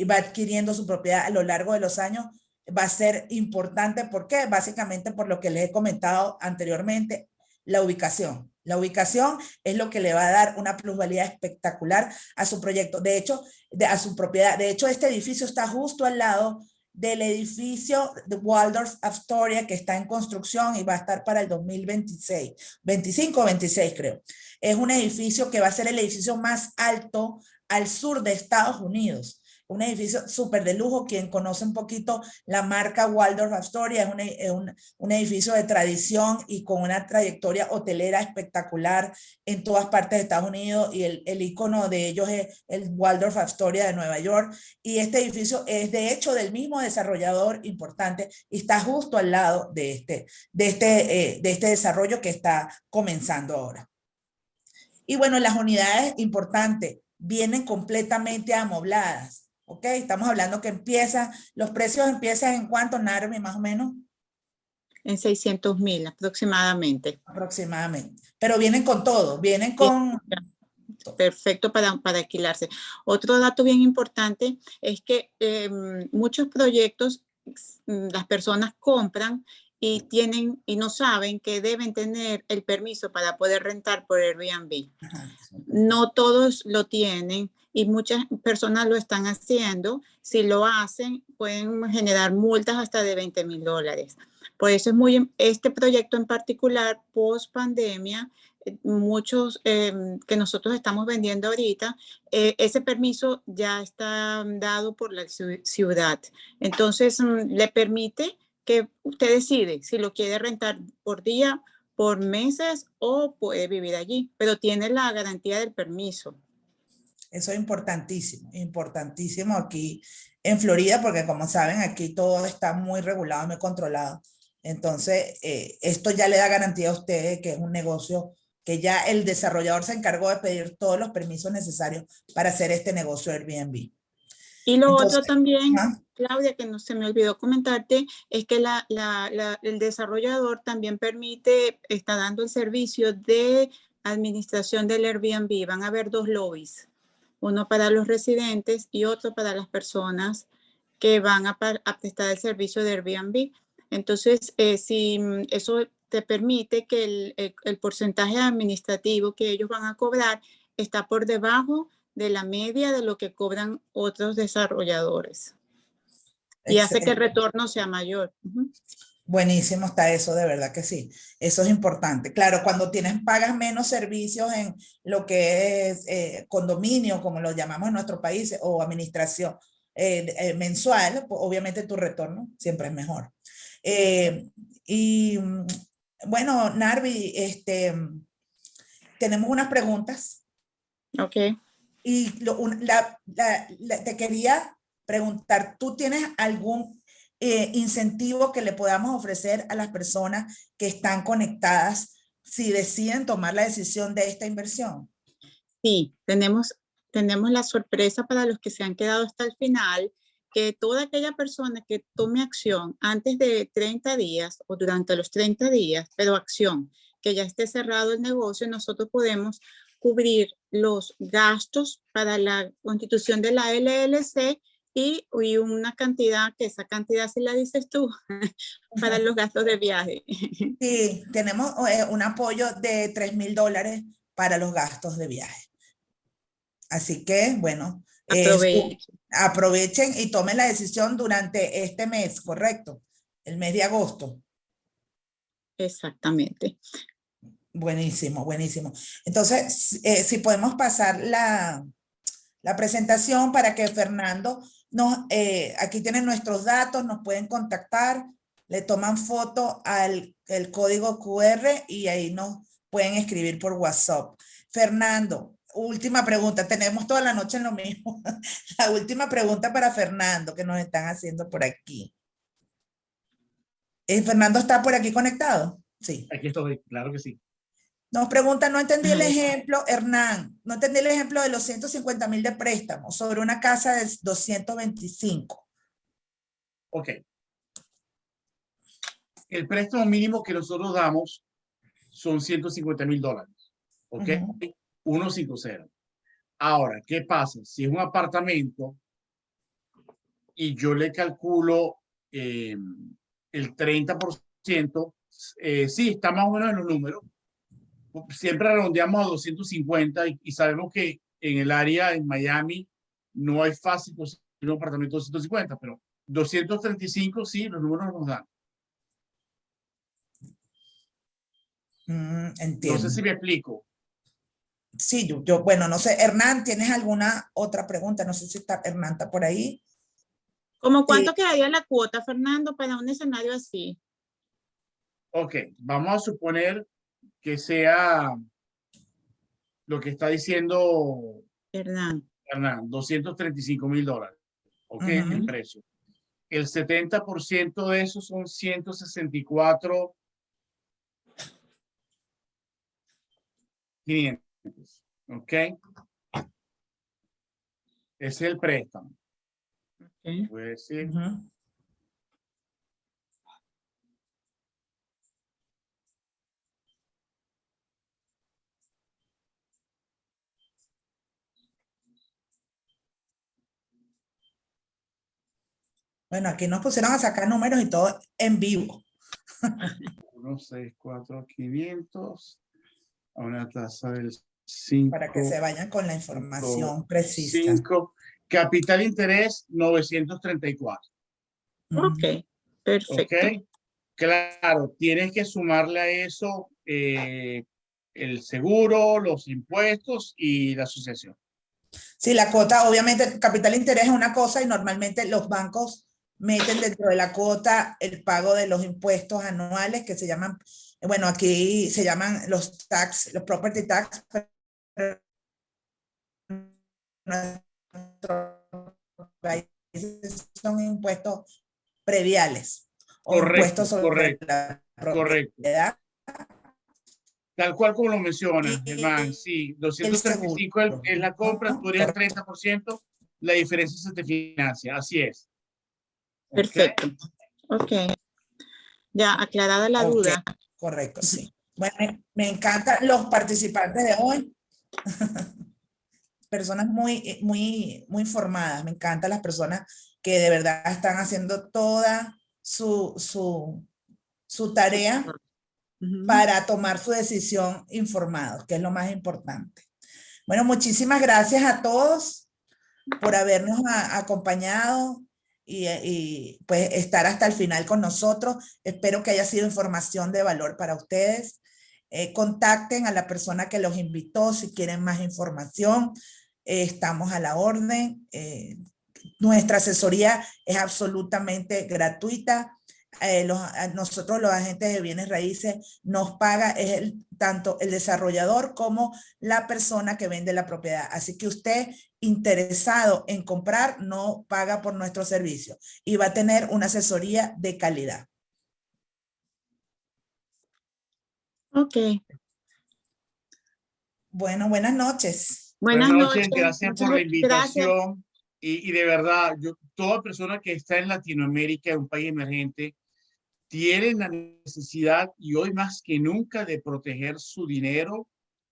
va adquiriendo su propiedad a lo largo de los años, va a ser importante. ¿Por qué? Básicamente por lo que les he comentado anteriormente, la ubicación. La ubicación es lo que le va a dar una plusvalía espectacular a su proyecto. De hecho, a su propiedad. De hecho, este edificio está justo al lado del edificio de Waldorf Astoria que está en construcción y va a estar para el 2026, 25 o 26 creo. Es un edificio que va a ser el edificio más alto al sur de Estados Unidos. Un edificio súper de lujo. Quien conoce un poquito la marca Waldorf Astoria, es un edificio de tradición y con una trayectoria hotelera espectacular en todas partes de Estados Unidos, y el icono de ellos es el Waldorf Astoria de Nueva York, y este edificio es de hecho del mismo desarrollador importante y está justo al lado de este desarrollo que está comenzando ahora. Y bueno, las unidades, importantes, vienen completamente amobladas. ¿Ok? Estamos hablando que los precios empiezan en cuánto, Narmi, más o menos. En 600,000 aproximadamente. Aproximadamente. Pero vienen con todo, vienen con... Perfecto para alquilarse. Otro dato bien importante es que muchos proyectos las personas compran y no saben que deben tener el permiso para poder rentar por Airbnb. No todos lo tienen y muchas personas lo están haciendo. Si lo hacen, pueden generar multas hasta de $20,000. Por eso este proyecto en particular, post pandemia, muchos que nosotros estamos vendiendo ahorita, ese permiso ya está dado por la ciudad. Entonces, le permite que usted decide si lo quiere rentar por día, por meses o puede vivir allí, pero tiene la garantía del permiso. Eso es importantísimo, importantísimo aquí en Florida, porque como saben, aquí todo está muy regulado, muy controlado. Entonces, esto ya le da garantía a ustedes que es un negocio que ya el desarrollador se encargó de pedir todos los permisos necesarios para hacer este negocio Airbnb. Y lo otro también, Claudia, que no se me olvidó comentarte, es que el desarrollador también está dando el servicio de administración del Airbnb. Van a haber 2 lobbies, uno para los residentes y otro para las personas que van a prestar el servicio de Airbnb. Entonces, si eso te permite que el porcentaje administrativo que ellos van a cobrar está por debajo de la media de lo que cobran otros desarrolladores. Y hace que el retorno sea mayor. Buenísimo está eso, de verdad que sí. Eso es importante. Claro, cuando pagas menos servicios en lo que es condominio, como lo llamamos en nuestro país, o administración mensual, pues, obviamente tu retorno siempre es mejor. Y bueno, Narvi, tenemos unas preguntas. Ok. Y te quería preguntar, ¿tú tienes algún incentivo que le podamos ofrecer a las personas que están conectadas si deciden tomar la decisión de esta inversión? Sí, tenemos la sorpresa para los que se han quedado hasta el final, que toda aquella persona que tome acción antes de 30 días o durante los 30 días, pero acción, que ya esté cerrado el negocio, nosotros podemos cubrir los gastos para la constitución de la LLC y una cantidad, que esa cantidad si la dices tú, para los gastos de viaje. Sí, tenemos un apoyo de $3,000 para los gastos de viaje. Así que, bueno, aprovechen y tomen la decisión durante este mes, ¿correcto? El mes de agosto. Exactamente. Buenísimo, buenísimo. Entonces, si podemos pasar la presentación para que Fernando aquí tienen nuestros datos, nos pueden contactar, le toman foto al el código QR y ahí nos pueden escribir por WhatsApp. Fernando, última pregunta, tenemos toda la noche en lo mismo. La última pregunta para Fernando que nos están haciendo por aquí. ¿Fernando está por aquí conectado? Sí. Aquí estoy, claro que sí. Nos pregunta, no entendí el ejemplo, Hernán, no entendí el ejemplo de los 150,000 de préstamo sobre una casa de 225. Ok. El préstamo mínimo que nosotros damos son $150,000. Ok. 150. Ahora, ¿qué pasa? Si es un apartamento y yo le calculo el 30%, sí, está más o menos en los números. Siempre redondeamos a 250 y sabemos que en el área en Miami no hay fácil conseguir un apartamento de 250, pero 235 sí, los números nos dan. Entiendo. No sé si me explico. Sí, bueno, no sé, Hernán, ¿tienes alguna otra pregunta? No sé si Hernán está por ahí. ¿Cómo cuánto quedaría la cuota, Fernando, para un escenario así? Ok, vamos a suponer que sea lo que está diciendo Hernán, $235,000. Ok, el precio. El 70% de eso son 164,500. Ok. Ese es el préstamo. okay. Voy a decir. Bueno, aquí nos pusieron a sacar números y todo en vivo. 164,500 a una tasa del 5. Para que se vayan con la información precisa. 5. Capital interés 934. Ok, perfecto. Ok. Claro, tienes que sumarle a eso el seguro, los impuestos y la asociación. Sí, la cuota, obviamente, capital interés es una cosa y normalmente los bancos meten dentro de la cuota el pago de los impuestos anuales que se llaman, bueno, aquí se llaman los property tax, pero en nuestros países son impuestos prediales o impuestos sobre la propiedad. Tal cual como lo mencionas, Germán, sí, 235 es la compra, tú eres el 30%, la diferencia se te financia, así es. Perfecto. Ok. Ya aclarada la duda. Correcto, sí. Bueno, me encantan los participantes de hoy. Personas muy, muy, muy formadas. Me encantan las personas que de verdad están haciendo toda su tarea para tomar su decisión informados, que es lo más importante. Bueno, muchísimas gracias a todos por habernos acompañado y pues estar hasta el final con nosotros. Espero que haya sido información de valor para ustedes. Contacten a la persona que los invitó si quieren más información. Estamos a la orden. Nuestra asesoría es absolutamente gratuita. Nosotros los agentes de bienes raíces nos paga tanto el desarrollador como la persona que vende la propiedad. Así que usted interesado en comprar no paga por nuestro servicio y va a tener una asesoría de calidad. Ok. Bueno, buenas noches. Buenas noches. Gracias por la invitación. Y de verdad, toda persona que está en Latinoamérica, en un país emergente, tiene la necesidad y hoy más que nunca de proteger su dinero,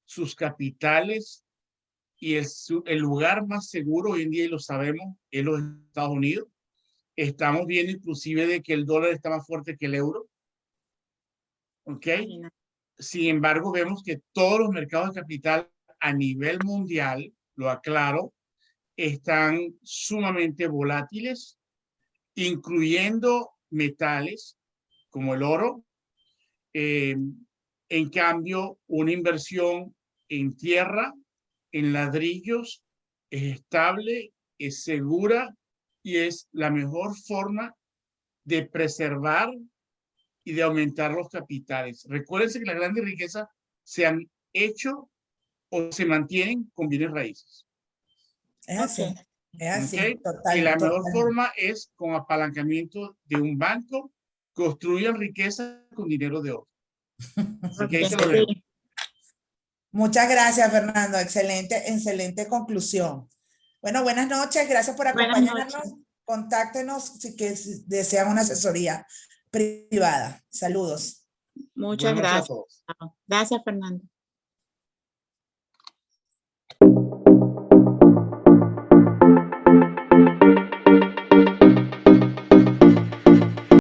sus capitales, y el lugar más seguro hoy en día, y lo sabemos, es los Estados Unidos. Estamos viendo inclusive de que el dólar está más fuerte que el euro. ¿Ok? Sin embargo, vemos que todos los mercados de capital a nivel mundial, lo aclaro, están sumamente volátiles, incluyendo metales como el oro. En cambio, una inversión en tierra, en ladrillos, es estable, es segura y es la mejor forma de preservar y de aumentar los capitales. Recuérdense que las grandes riquezas se han hecho o se mantienen con bienes raíces. Es así. Okay. Es así. ¿Okay? Total, y la total. mejor forma es con apalancamiento de un banco, construyan riqueza con dinero de otro. Así que ahí se lo dejo. Muchas gracias, Fernando. Excelente, excelente conclusión. Bueno, buenas noches. Gracias por acompañarnos. Contáctenos si desean una asesoría privada. Saludos. Muchas gracias. Gracias, Fernando.